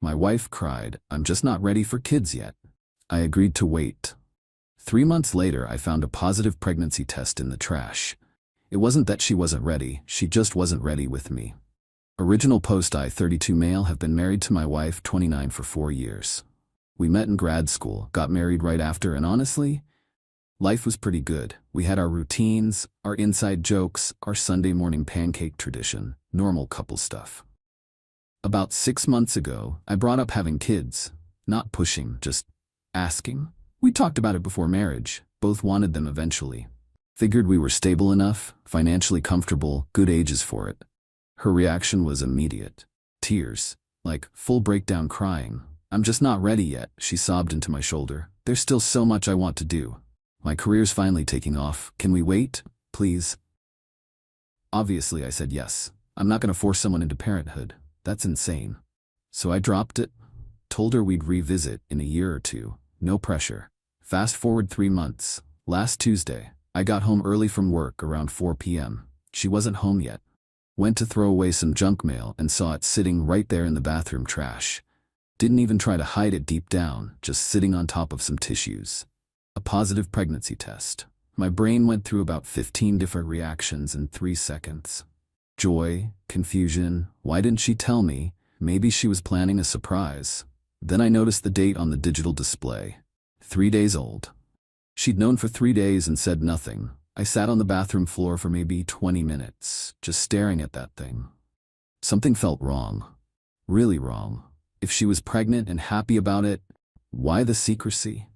My wife cried, "I'm just not ready for kids yet." I agreed to wait. 3 months later, I found a positive pregnancy test in the trash. It wasn't that she wasn't ready, she just wasn't ready with me. Original post: I, 32 male, have been married to my wife, 29, for 4 years. We met in grad school, got married right after, and honestly, life was pretty good. We had our routines, our inside jokes, our Sunday morning pancake tradition, normal couple stuff. About 6 months ago, I brought up having kids. Not pushing, just asking. We talked about it before marriage, both wanted them eventually. Figured we were stable enough, financially comfortable, good ages for it. Her reaction was immediate. Tears. Like, full breakdown crying. "I'm just not ready yet," she sobbed into my shoulder. "There's still so much I want to do. My career's finally taking off. Can we wait, please?" Obviously, I said yes. I'm not going to force someone into parenthood. That's insane. So I dropped it. Told her we'd revisit in a year or two. No pressure. Fast forward 3 months. Last Tuesday, I got home early from work around 4 p.m. She wasn't home yet. Went to throw away some junk mail and saw it sitting right there in the bathroom trash. Didn't even try to hide it deep down, just sitting on top of some tissues. A positive pregnancy test. My brain went through about 15 different reactions in 3 seconds. Joy, confusion, why didn't she tell me? Maybe she was planning a surprise. Then I noticed the date on the digital display. 3 days old. She'd known for 3 days and said nothing. I sat on the bathroom floor for maybe 20 minutes, just staring at that thing. Something felt wrong. Really wrong. If she was pregnant and happy about it, why the secrecy?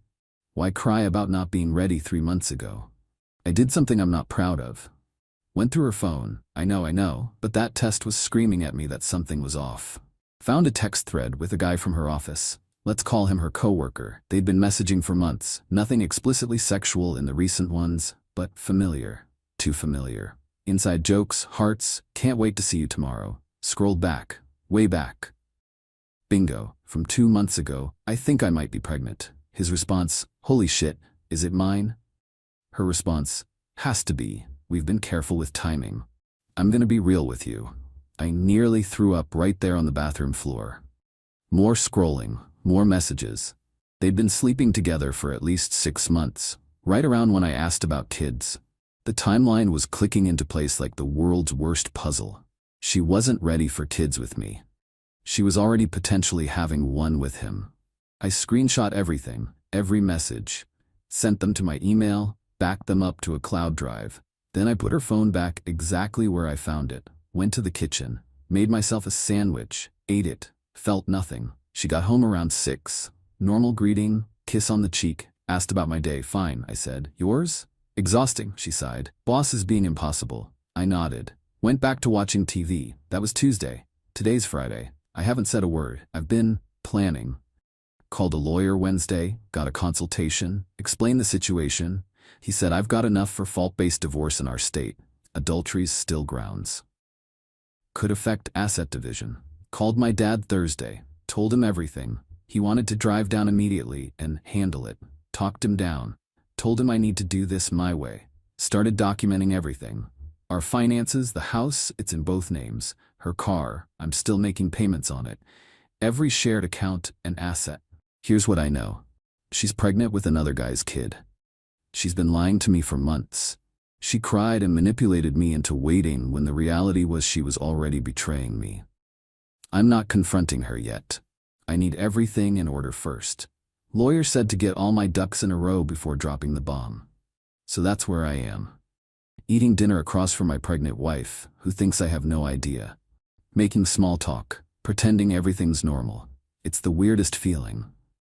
Why cry about not being ready 3 months ago? I did something I'm not proud of. Went through her phone. I know, but that test was screaming at me that something was off. Found a text thread with a guy from her office. Let's call him her coworker. They'd been messaging for months. Nothing explicitly sexual in the recent ones, but familiar. Too familiar. Inside jokes, hearts, can't wait to see you tomorrow. Scrolled back. Way back. Bingo. From 2 months ago, I think I might be pregnant. His response, holy shit, is it mine? Her response, has to be. We've been careful with timing. I'm gonna be real with you. I nearly threw up right there on the bathroom floor. More scrolling, more messages. They'd been sleeping together for at least 6 months, right around when I asked about kids. The timeline was clicking into place like the world's worst puzzle. She wasn't ready for kids with me. She was already potentially having one with him. I screenshot everything, every message, sent them to my email, backed them up to a cloud drive. Then I put her phone back exactly where I found it, went to the kitchen, made myself a sandwich, ate it, felt nothing. She got home around 6. Normal greeting, kiss on the cheek, asked about my day. Fine, I said. Yours? Exhausting, she sighed. Boss is being impossible. I nodded. Went back to watching TV. That was Tuesday. Today's Friday. I haven't said a word. I've been planning. Called a lawyer Wednesday, got a consultation, explained the situation. He said I've got enough for fault-based divorce in our state. Adultery's still grounds. Could affect asset division. Called my dad Thursday, told him everything. He wanted to drive down immediately and handle it. Talked him down. Told him I need to do this my way. Started documenting everything. Our finances, the house, it's in both names. Her car, I'm still making payments on it. Every shared account and asset. Here's what I know. She's pregnant with another guy's kid. She's been lying to me for months. She cried and manipulated me into waiting when the reality was she was already betraying me. I'm not confronting her yet. I need everything in order first. Lawyer said to get all my ducks in a row before dropping the bomb. So that's where I am. Eating dinner across from my pregnant wife, who thinks I have no idea. Making small talk, pretending everything's normal. It's the weirdest feeling.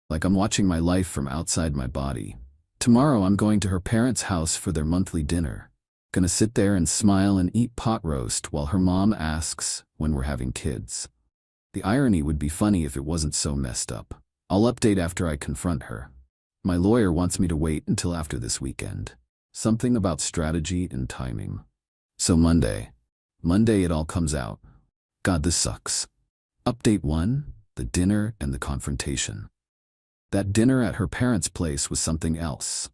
Like I'm watching my life from outside my body. Tomorrow I'm going to her parents' house for their monthly dinner. Gonna sit there and smile and eat pot roast while her mom asks when we're having kids. The irony would be funny if it wasn't so messed up. I'll update after I confront her. My lawyer wants me to wait until after this weekend. Something about strategy and timing. So Monday it all comes out. God, this sucks. Update 1, the dinner and the confrontation. That dinner at her parents' place was something else.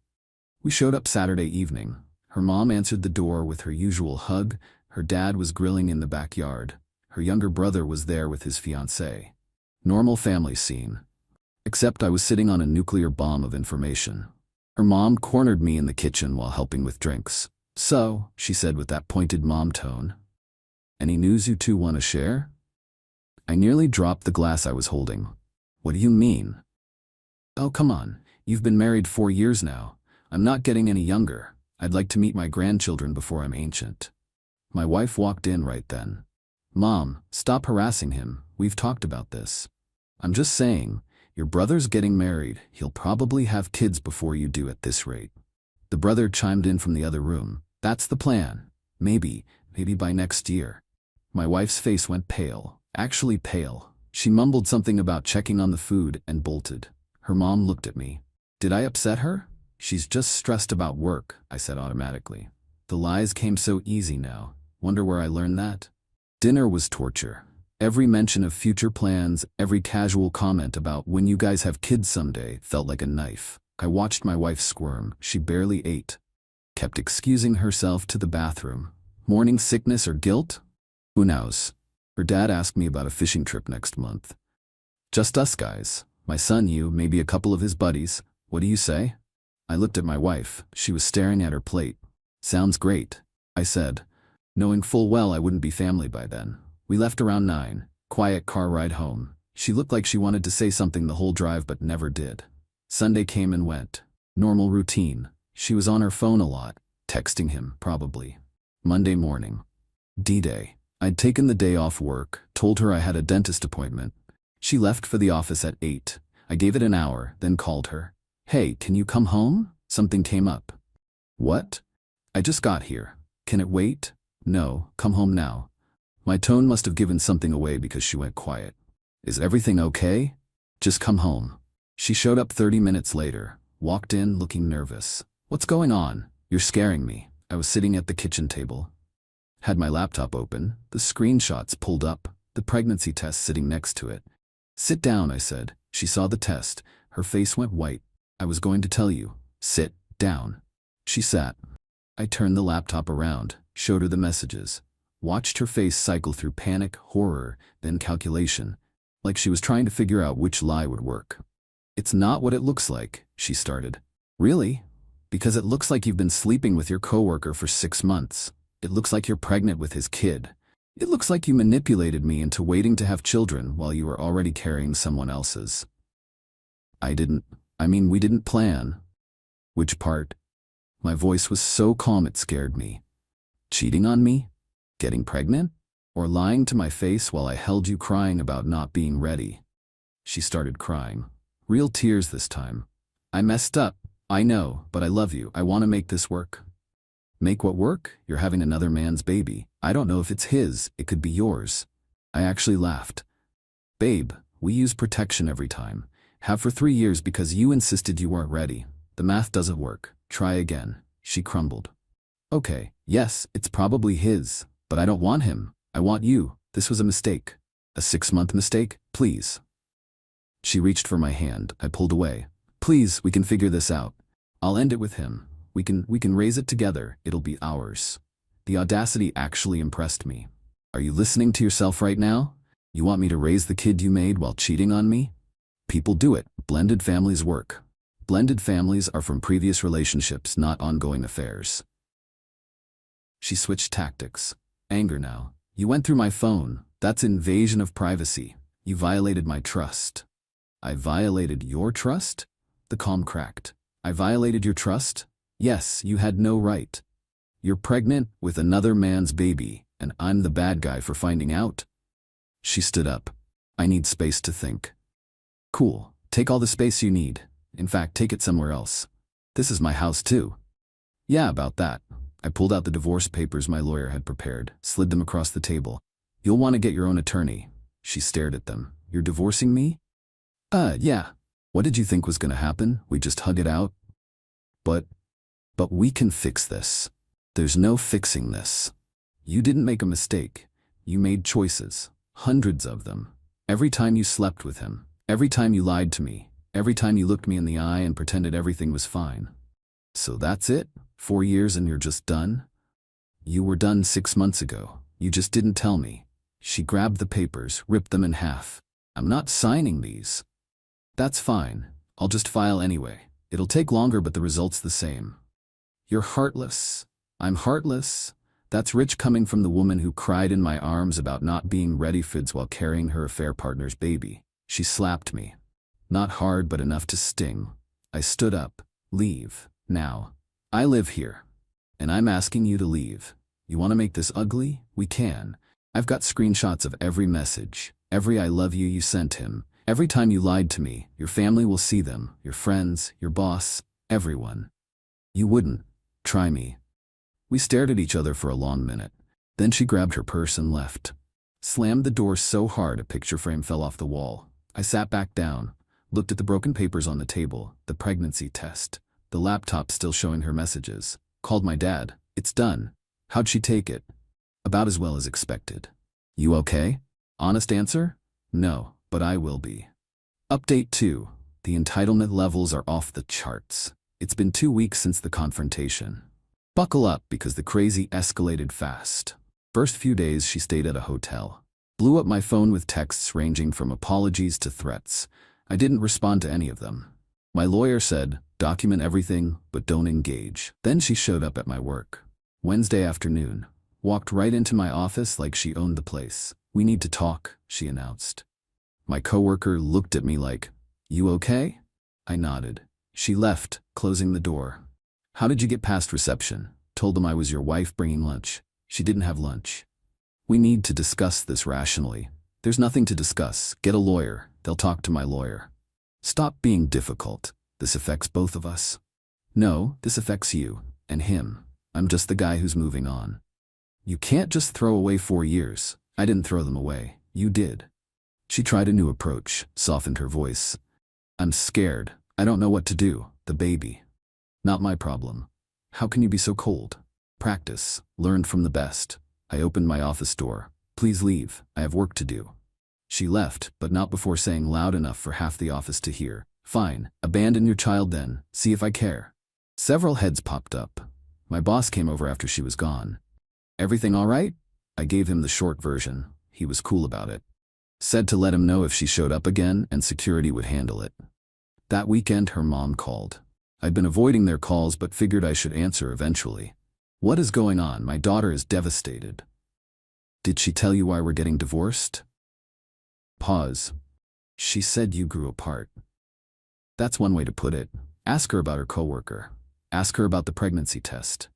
We showed up Saturday evening. Her mom answered the door with her usual hug. Her dad was grilling in the backyard. Her younger brother was there with his fiancée. Normal family scene. Except I was sitting on a nuclear bomb of information. Her mom cornered me in the kitchen while helping with drinks. "So," she said with that pointed mom tone, "any news you two want to share?" I nearly dropped the glass I was holding. "What do you mean?" "Oh, come on. You've been married 4 years now. I'm not getting any younger. I'd like to meet my grandchildren before I'm ancient." My wife walked in right then. "Mom, stop harassing him. We've talked about this. I'm just saying, your brother's getting married. He'll probably have kids before you do at this rate." The brother chimed in from the other room. "That's the plan. Maybe by next year." My wife's face went pale, actually pale. She mumbled something about checking on the food and bolted. Her mom looked at me. Did I upset her? "She's just stressed about work," I said automatically. The lies came so easy now. Wonder where I learned that? Dinner was torture. Every mention of future plans, every casual comment about when you guys have kids someday felt like a knife. I watched my wife squirm. She barely ate. Kept excusing herself to the bathroom. Morning sickness or guilt? Who knows? Her dad asked me about a fishing trip next month. "Just us guys. My son, you, maybe a couple of his buddies. What do you say?" I looked at my wife. She was staring at her plate. "Sounds great," I said, knowing full well I wouldn't be family by then. We left around 9, quiet car ride home. She looked like she wanted to say something the whole drive but never did. Sunday came and went. Normal routine. She was on her phone a lot, texting him, probably. Monday morning. D-Day. I'd taken the day off work, told her I had a dentist appointment. She left for the office at 8. I gave it an hour, then called her. "Hey, can you come home? Something came up." "What?" "I just got here. Can it wait?" "No, come home now." My tone must have given something away because she went quiet. "Is everything okay? Just come home." She showed up 30 minutes later, walked in looking nervous. "What's going on? You're scaring me." I was sitting at the kitchen table. Had my laptop open, the screenshots pulled up, the pregnancy test sitting next to it. "Sit down," I said. She saw the test. Her face went white. "I was going to tell you. Sit down." She sat. I turned the laptop around, showed her the messages, watched her face cycle through panic, horror, then calculation, like she was trying to figure out which lie would work. "It's not what it looks like," she started. "Really? Because it looks like you've been sleeping with your coworker for 6 months. It looks like you're pregnant with his kid. It looks like you manipulated me into waiting to have children while you were already carrying someone else's." We didn't plan." "Which part?" My voice was so calm it scared me. "Cheating on me? Getting pregnant? Or lying to my face while I held you crying about not being ready?" She started crying. Real tears this time. "I messed up. I know, but I love you. I want to make this work." "Make what work? You're having another man's baby. I don't know if it's his. It could be yours." I actually laughed. "Babe, we use protection every time. Have for 3 years because you insisted you weren't ready. The math doesn't work. Try again." She crumbled. "Okay, yes, it's probably his, but I don't want him. I want you. This was a mistake. A 6-month mistake, please." She reached for my hand. I pulled away. "Please, we can figure this out. I'll end it with him. We can raise it together. It'll be ours." The audacity actually impressed me. "Are you listening to yourself right now? You want me to raise the kid you made while cheating on me? People do it. Blended families work. Blended families are from previous relationships, not ongoing affairs." She switched tactics. Anger now. "You went through my phone. That's invasion of privacy. You violated my trust." "I violated your trust?" The calm cracked. "I violated your trust? Yes, you had no right. You're pregnant with another man's baby, and I'm the bad guy for finding out?" She stood up. "I need space to think." "Cool. Take all the space you need. In fact, take it somewhere else. This is my house too." "Yeah, about that." I pulled out the divorce papers my lawyer had prepared, slid them across the table. "You'll want to get your own attorney." She stared at them. "You're divorcing me?" Yeah. What did you think was going to happen? We just hug it out?" But we can fix this." "There's no fixing this. You didn't make a mistake. You made choices. Hundreds of them. Every time you slept with him. Every time you lied to me. Every time you looked me in the eye and pretended everything was fine. So that's it? 4 years and you're just done?" "You were done 6 months ago. You just didn't tell me." She grabbed the papers, ripped them in half. I'm not signing these. That's fine. I'll just file anyway. It'll take longer, but the result's the same. You're heartless. I'm heartless. That's rich coming from the woman who cried in my arms about not being ready fids while carrying her affair partner's baby. She slapped me. Not hard, but enough to sting. I stood up. Leave. Now. I live here. And I'm asking you to leave. You want to make this ugly? We can. I've got screenshots of every message, every I love you sent him. Every time you lied to me, your family will see them, your friends, your boss, everyone. You wouldn't. Try me. We stared at each other for a long minute. Then she grabbed her purse and left. Slammed the door so hard a picture frame fell off the wall. I sat back down, looked at the broken papers on the table, the pregnancy test, the laptop still showing her messages. Called my dad. It's done. How'd she take it? About as well as expected. You okay? Honest answer? No, but I will be. Update 2. The entitlement levels are off the charts. It's been 2 weeks since the confrontation. Buckle up because the crazy escalated fast. First few days she stayed at a hotel. Blew up my phone with texts ranging from apologies to threats. I didn't respond to any of them. My lawyer said, document everything, but don't engage. Then she showed up at my work. Wednesday afternoon. Walked right into my office like she owned the place. We need to talk, she announced. My coworker looked at me like, you okay? I nodded. She left, closing the door. How did you get past reception? Told them I was your wife bringing lunch. She didn't have lunch. We need to discuss this rationally. There's nothing to discuss. Get a lawyer. They'll talk to my lawyer. Stop being difficult. This affects both of us. No, this affects you and him. I'm just the guy who's moving on. You can't just throw away 4 years. I didn't throw them away. You did. She tried a new approach, softened her voice. I'm scared. I don't know what to do. The baby. Not my problem. How can you be so cold? Practice. Learned from the best. I opened my office door. Please leave. I have work to do. She left, but not before saying loud enough for half the office to hear. Fine. Abandon your child then. See if I care. Several heads popped up. My boss came over after she was gone. Everything all right? I gave him the short version. He was cool about it. Said to let him know if she showed up again and security would handle it. That weekend her mom called. I'd been avoiding their calls but figured I should answer eventually. What is going on? My daughter is devastated. Did she tell you why we're getting divorced? Pause. She said you grew apart. That's one way to put it. Ask her about her coworker. Ask her about the pregnancy test.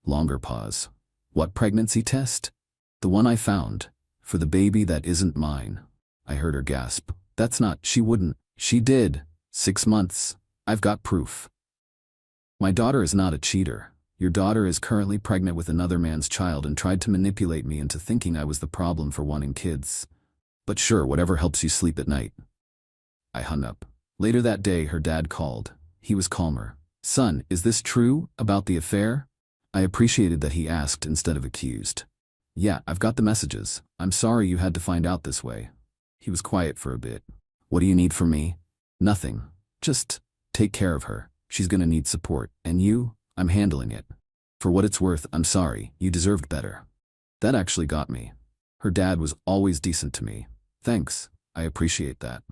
Longer pause. What pregnancy test? The one I found. For the baby that isn't mine. I heard her gasp. That's not. She wouldn't. She did. 6 months. I've got proof. My daughter is not a cheater. Your daughter is currently pregnant with another man's child and tried to manipulate me into thinking I was the problem for wanting kids. But sure, whatever helps you sleep at night. I hung up. Later that day, her dad called. He was calmer. Son, is this true about the affair? I appreciated that he asked instead of accused. Yeah, I've got the messages. I'm sorry you had to find out this way. He was quiet for a bit. What do you need from me? Nothing. Just take care of her. She's gonna need support. And you? I'm handling it. For what it's worth, I'm sorry. You deserved better. That actually got me. Her dad was always decent to me. Thanks. I appreciate that.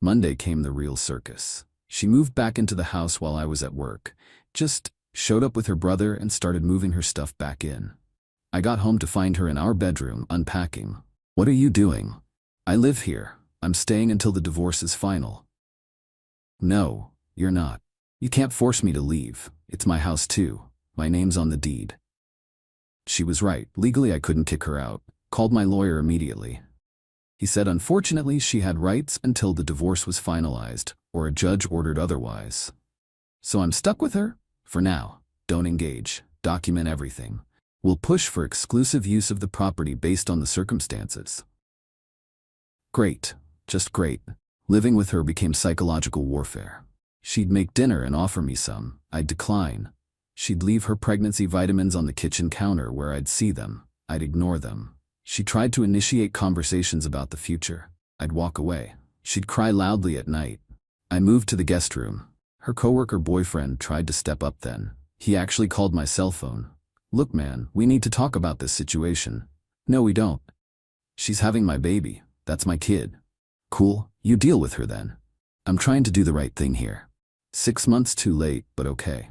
Monday came the real circus. She moved back into the house while I was at work. Just showed up with her brother and started moving her stuff back in. I got home to find her in our bedroom, unpacking. What are you doing? I live here. I'm staying until the divorce is final. No, you're not. You can't force me to leave. It's my house too. My name's on the deed. She was right. Legally, I couldn't kick her out. Called my lawyer immediately. He said unfortunately she had rights until the divorce was finalized, or a judge ordered otherwise. So I'm stuck with her? For now. Don't engage. Document everything. We'll push for exclusive use of the property based on the circumstances. Great. Just great. Living with her became psychological warfare. She'd make dinner and offer me some. I'd decline. She'd leave her pregnancy vitamins on the kitchen counter where I'd see them. I'd ignore them. She tried to initiate conversations about the future. I'd walk away. She'd cry loudly at night. I moved to the guest room. Her coworker boyfriend tried to step up then. He actually called my cell phone. Look man, we need to talk about this situation. No we don't. She's having my baby. That's my kid. Cool, you deal with her then. I'm trying to do the right thing here. 6 months too late, but okay.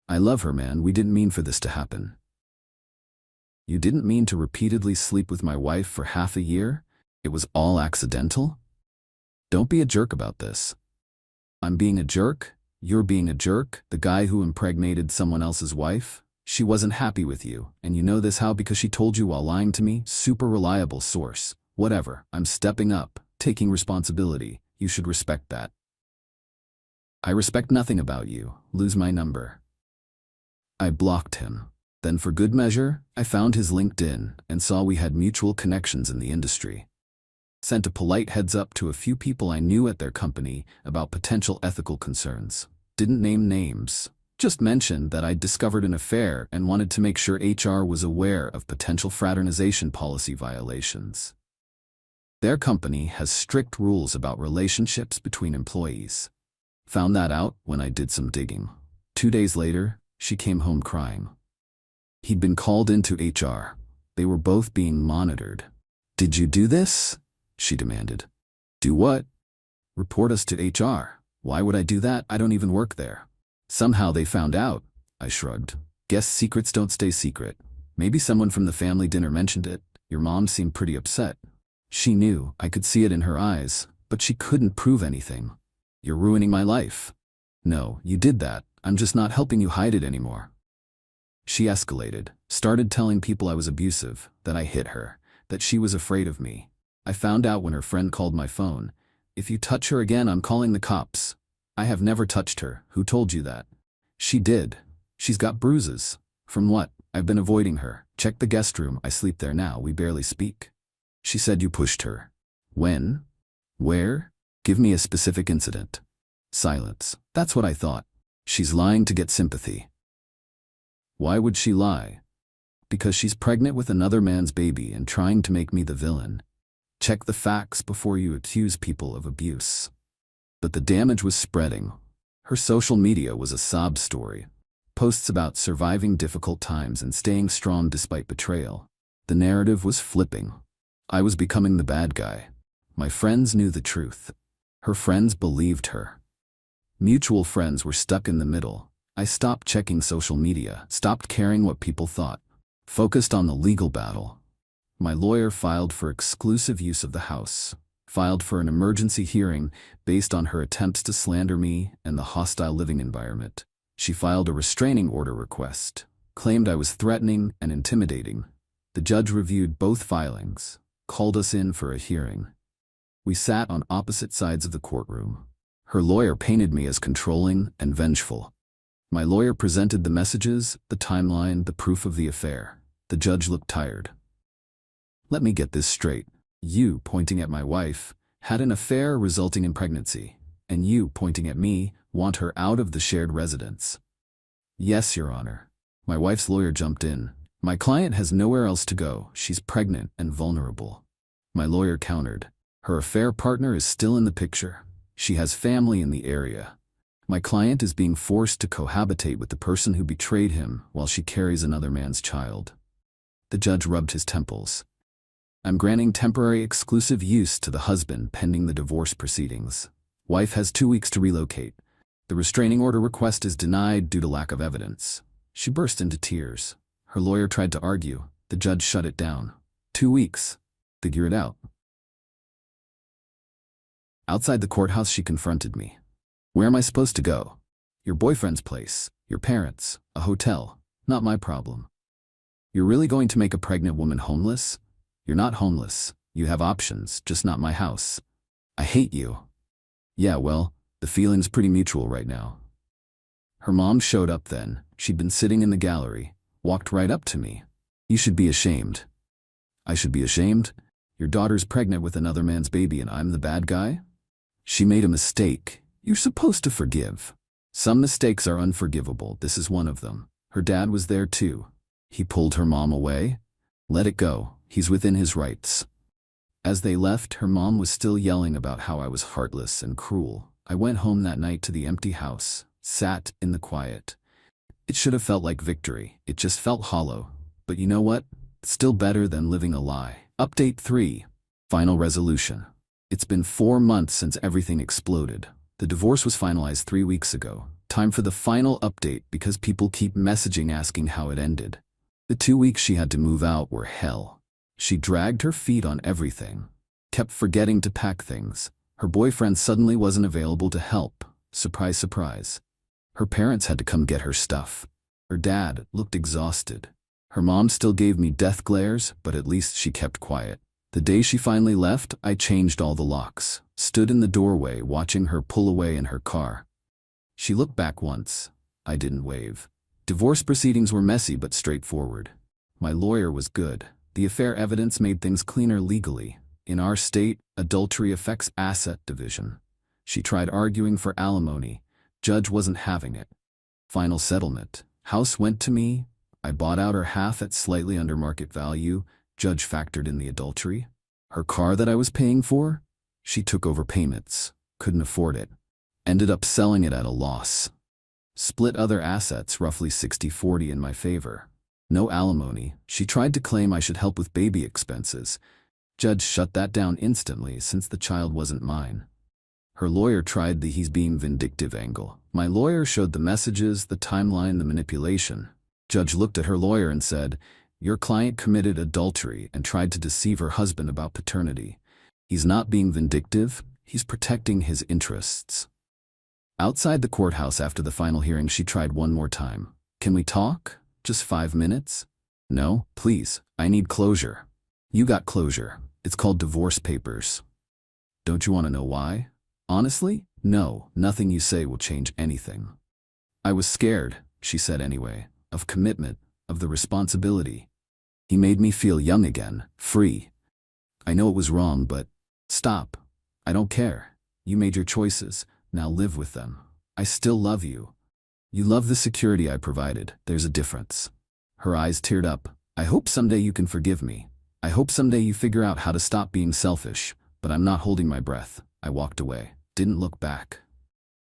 I love her, man. We didn't mean for this to happen. You didn't mean to repeatedly sleep with my wife for half a year? It was all accidental? Don't be a jerk about this. I'm being a jerk? You're being a jerk? The guy who impregnated someone else's wife? She wasn't happy with you, and you know this how? Because she told you while lying to me? Super reliable source. Whatever, I'm stepping up, taking responsibility. You should respect that. I respect nothing about you. Lose my number. I blocked him. Then for good measure, I found his LinkedIn and saw we had mutual connections in the industry. Sent a polite heads up to a few people I knew at their company about potential ethical concerns. Didn't name names, just mentioned that I'd discovered an affair and wanted to make sure HR was aware of potential fraternization policy violations. Their company has strict rules about relationships between employees. Found that out when I did some digging. 2 days later, she came home crying. He'd been called into HR. They were both being monitored. Did you do this? She demanded. Do what? Report us to HR. Why would I do that? I don't even work there. Somehow they found out. I shrugged. Guess secrets don't stay secret. Maybe someone from the family dinner mentioned it. Your mom seemed pretty upset. She knew, I could see it in her eyes, but she couldn't prove anything. You're ruining my life. No, you did that. I'm just not helping you hide it anymore. She escalated, started telling people I was abusive, that I hit her, that she was afraid of me. I found out when her friend called my phone. If you touch her again, I'm calling the cops. I have never touched her. Who told you that? She did. She's got bruises. From what? I've been avoiding her. Check the guest room. I sleep there now. We barely speak. She said you pushed her. When? Where? Give me a specific incident. Silence. That's what I thought. She's lying to get sympathy. Why would she lie? Because she's pregnant with another man's baby and trying to make me the villain. Check the facts before you accuse people of abuse. But the damage was spreading. Her social media was a sob story. Posts about surviving difficult times and staying strong despite betrayal. The narrative was flipping. I was becoming the bad guy. My friends knew the truth. Her friends believed her. Mutual friends were stuck in the middle. I stopped checking social media, stopped caring what people thought, focused on the legal battle. My lawyer filed for exclusive use of the house, filed for an emergency hearing based on her attempts to slander me and the hostile living environment. She filed a restraining order request, claimed I was threatening and intimidating. The judge reviewed both filings, called us in for a hearing. We sat on opposite sides of the courtroom. Her lawyer painted me as controlling and vengeful. My lawyer presented the messages, the timeline, the proof of the affair. The judge looked tired. Let me get this straight. You, pointing at my wife, had an affair resulting in pregnancy, and you, pointing at me, want her out of the shared residence. Yes, Your Honor. My wife's lawyer jumped in. My client has nowhere else to go. She's pregnant and vulnerable. My lawyer countered. Her affair partner is still in the picture. She has family in the area. My client is being forced to cohabitate with the person who betrayed him while she carries another man's child. The judge rubbed his temples. I'm granting temporary exclusive use to the husband pending the divorce proceedings. Wife has 2 weeks to relocate. The restraining order request is denied due to lack of evidence. She burst into tears. Her lawyer tried to argue. The judge shut it down. 2 weeks. Figure it out. Outside the courthouse, she confronted me. Where am I supposed to go? Your boyfriend's place, your parents, a hotel. Not my problem. You're really going to make a pregnant woman homeless? You're not homeless. You have options, just not my house. I hate you. Yeah, well, the feeling's pretty mutual right now. Her mom showed up then. She'd been sitting in the gallery, walked right up to me. You should be ashamed. I should be ashamed? Your daughter's pregnant with another man's baby and I'm the bad guy? She made a mistake. You're supposed to forgive. Some mistakes are unforgivable. This is one of them. Her dad was there too. He pulled her mom away. Let it go. He's within his rights. As they left, her mom was still yelling about how I was heartless and cruel. I went home that night to the empty house, sat in the quiet. It should have felt like victory. It just felt hollow. But you know what? Still better than living a lie. Update 3. Final resolution. It's been 4 months since everything exploded. The divorce was finalized 3 weeks ago. Time for the final update because people keep messaging asking how it ended. The 2 weeks she had to move out were hell. She dragged her feet on everything. Kept forgetting to pack things. Her boyfriend suddenly wasn't available to help. Surprise, surprise. Her parents had to come get her stuff. Her dad looked exhausted. Her mom still gave me death glares, but at least she kept quiet. The day she finally left, I changed all the locks, stood in the doorway watching her pull away in her car. She looked back once. I didn't wave. Divorce proceedings were messy but straightforward. My lawyer was good. The affair evidence made things cleaner legally. In our state, adultery affects asset division. She tried arguing for alimony. Judge wasn't having it. Final settlement. House went to me. I bought out her half at slightly under market value. Judge factored in the adultery. Her car that I was paying for? She took over payments. Couldn't afford it. Ended up selling it at a loss. Split other assets roughly 60-40 in my favor. No alimony. She tried to claim I should help with baby expenses. Judge shut that down instantly since the child wasn't mine. Her lawyer tried the he's being vindictive angle. My lawyer showed the messages, the timeline, the manipulation. Judge looked at her lawyer and said, "Your client committed adultery and tried to deceive her husband about paternity. He's not being vindictive, he's protecting his interests." Outside the courthouse after the final hearing, she tried one more time. "Can we talk? Just 5 minutes?" "No, please, I need closure." "You got closure. It's called divorce papers." "Don't you want to know why?" "Honestly, no, nothing you say will change anything." "I was scared," she said anyway, "of commitment, of the responsibility. He made me feel young again, free. I know it was wrong, but stop. I don't care. You made your choices, now live with them. I still love you. You love the security I provided, there's a difference." Her eyes teared up. "I hope someday you can forgive me. I hope someday you figure out how to stop being selfish, but I'm not holding my breath." I walked away, didn't look back.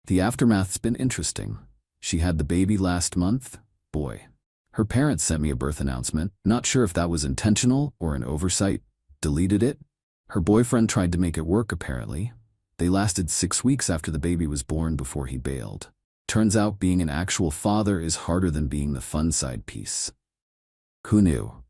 The aftermath's been interesting. She had the baby last month. Boy. Her parents sent me a birth announcement, not sure if that was intentional or an oversight. Deleted it. Her boyfriend tried to make it work apparently. They lasted 6 weeks after the baby was born before he bailed. Turns out being an actual father is harder than being the fun side piece. Who knew?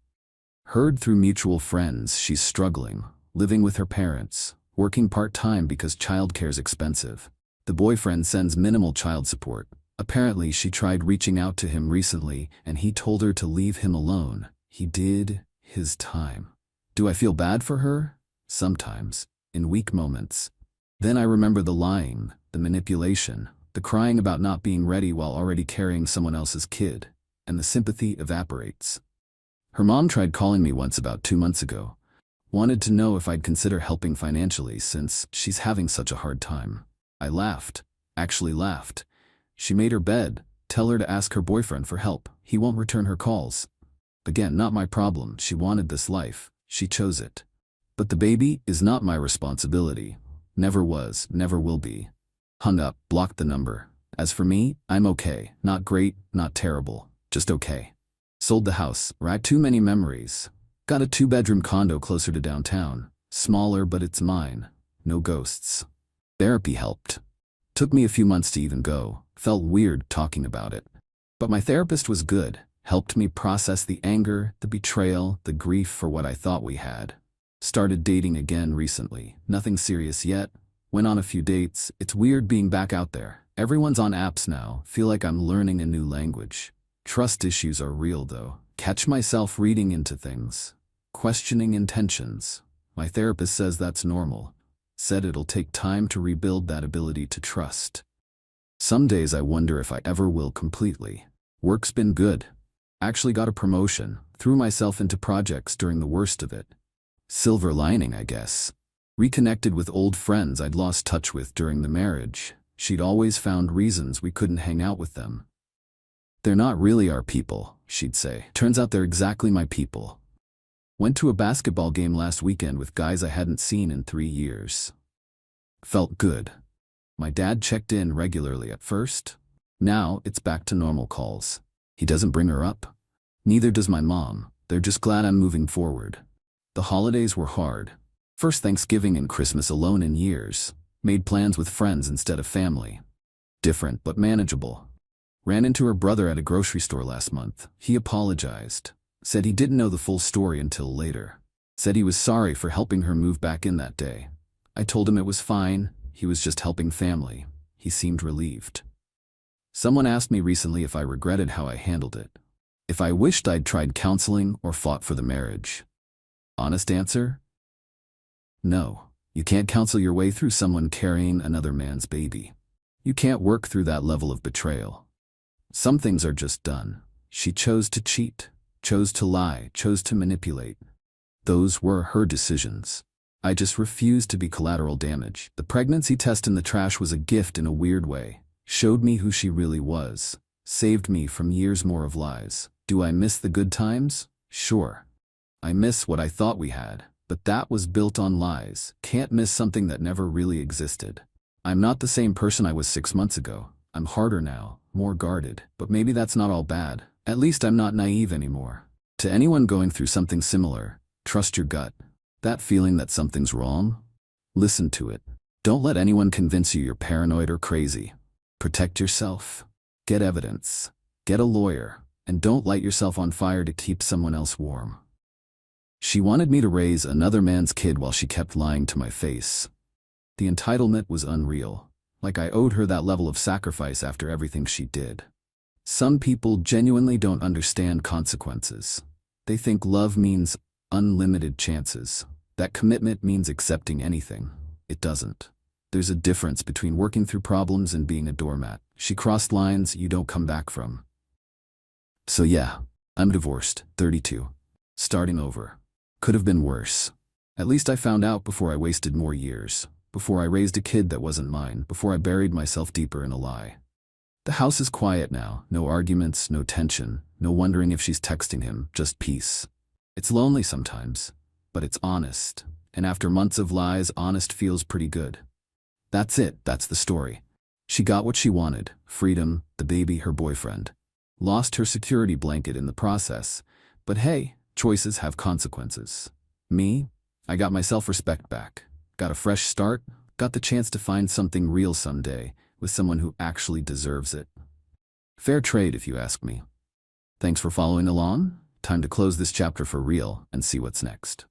Heard through mutual friends she's struggling, living with her parents, working part-time because childcare's expensive. The boyfriend sends minimal child support. Apparently she tried reaching out to him recently and he told her to leave him alone. He did his time. Do I feel bad for her? Sometimes, in weak moments. Then I remember the lying, the manipulation, the crying about not being ready while already carrying someone else's kid, and the sympathy evaporates. Her mom tried calling me once about 2 months ago. Wanted to know if I'd consider helping financially since she's having such a hard time. I laughed, actually laughed. She made her bed, tell her to ask her boyfriend for help. He won't return her calls. Again, not my problem. She wanted this life. She chose it. But the baby is not my responsibility. Never was, never will be. Hung up, blocked the number. As for me, I'm okay. Not great, not terrible. Just okay. Sold the house, right? Too many memories. Got a 2-bedroom condo closer to downtown. Smaller, but it's mine. No ghosts. Therapy helped. Took me a few months to even go. Felt weird talking about it. But my therapist was good. Helped me process the anger, the betrayal, the grief for what I thought we had. Started dating again recently. Nothing serious yet. Went on a few dates. It's weird being back out there. Everyone's on apps now. Feel like I'm learning a new language. Trust issues are real though. Catch myself reading into things. Questioning intentions. My therapist says that's normal. Said it'll take time to rebuild that ability to trust. Some days I wonder if I ever will completely. Work's been good. Actually got a promotion. Threw myself into projects during the worst of it. Silver lining, I guess. Reconnected with old friends I'd lost touch with during the marriage. She'd always found reasons we couldn't hang out with them. "They're not really our people," she'd say. Turns out they're exactly my people. Went to a basketball game last weekend with guys I hadn't seen in 3 years. Felt good. My dad checked in regularly at first. Now it's back to normal calls. He doesn't bring her up. Neither does my mom. They're just glad I'm moving forward. The holidays were hard. First Thanksgiving and Christmas alone in years. Made plans with friends instead of family. Different but manageable. Ran into her brother at a grocery store last month. He apologized. Said he didn't know the full story until later. Said he was sorry for helping her move back in that day. I told him it was fine, he was just helping family. He seemed relieved. Someone asked me recently if I regretted how I handled it. If I wished I'd tried counseling or fought for the marriage. Honest answer? No. You can't counsel your way through someone carrying another man's baby. You can't work through that level of betrayal. Some things are just done. She chose to cheat, chose to lie, chose to manipulate. Those were her decisions. I just refused to be collateral damage. The pregnancy test in the trash was a gift in a weird way. Showed me who she really was. Saved me from years more of lies. Do I miss the good times? Sure. I miss what I thought we had, but that was built on lies. Can't miss something that never really existed. I'm not the same person I was 6 months ago. I'm harder now, more guarded, but maybe that's not all bad. At least I'm not naive anymore. To anyone going through something similar, trust your gut. That feeling that something's wrong? Listen to it. Don't let anyone convince you you're paranoid or crazy. Protect yourself. Get evidence. Get a lawyer. And don't light yourself on fire to keep someone else warm. She wanted me to raise another man's kid while she kept lying to my face. The entitlement was unreal. Like I owed her that level of sacrifice after everything she did. Some people genuinely don't understand consequences. They think love means unlimited chances. That commitment means accepting anything. It doesn't. There's a difference between working through problems and being a doormat. She crossed lines you don't come back from. So yeah, I'm divorced, 32. Starting over. Could have been worse. At least I found out before I wasted more years. Before I raised a kid that wasn't mine. Before I buried myself deeper in a lie. The house is quiet now. No arguments, no tension. No wondering if she's texting him. Just peace. It's lonely sometimes. But it's honest. And after months of lies, honest feels pretty good. That's it. That's the story. She got what she wanted. Freedom, the baby, her boyfriend. Lost her security blanket in the process. But hey, choices have consequences. Me? I got my self-respect back. Got a fresh start. Got the chance to find something real someday with someone who actually deserves it. Fair trade, if you ask me. Thanks for following along. Time to close this chapter for real and see what's next.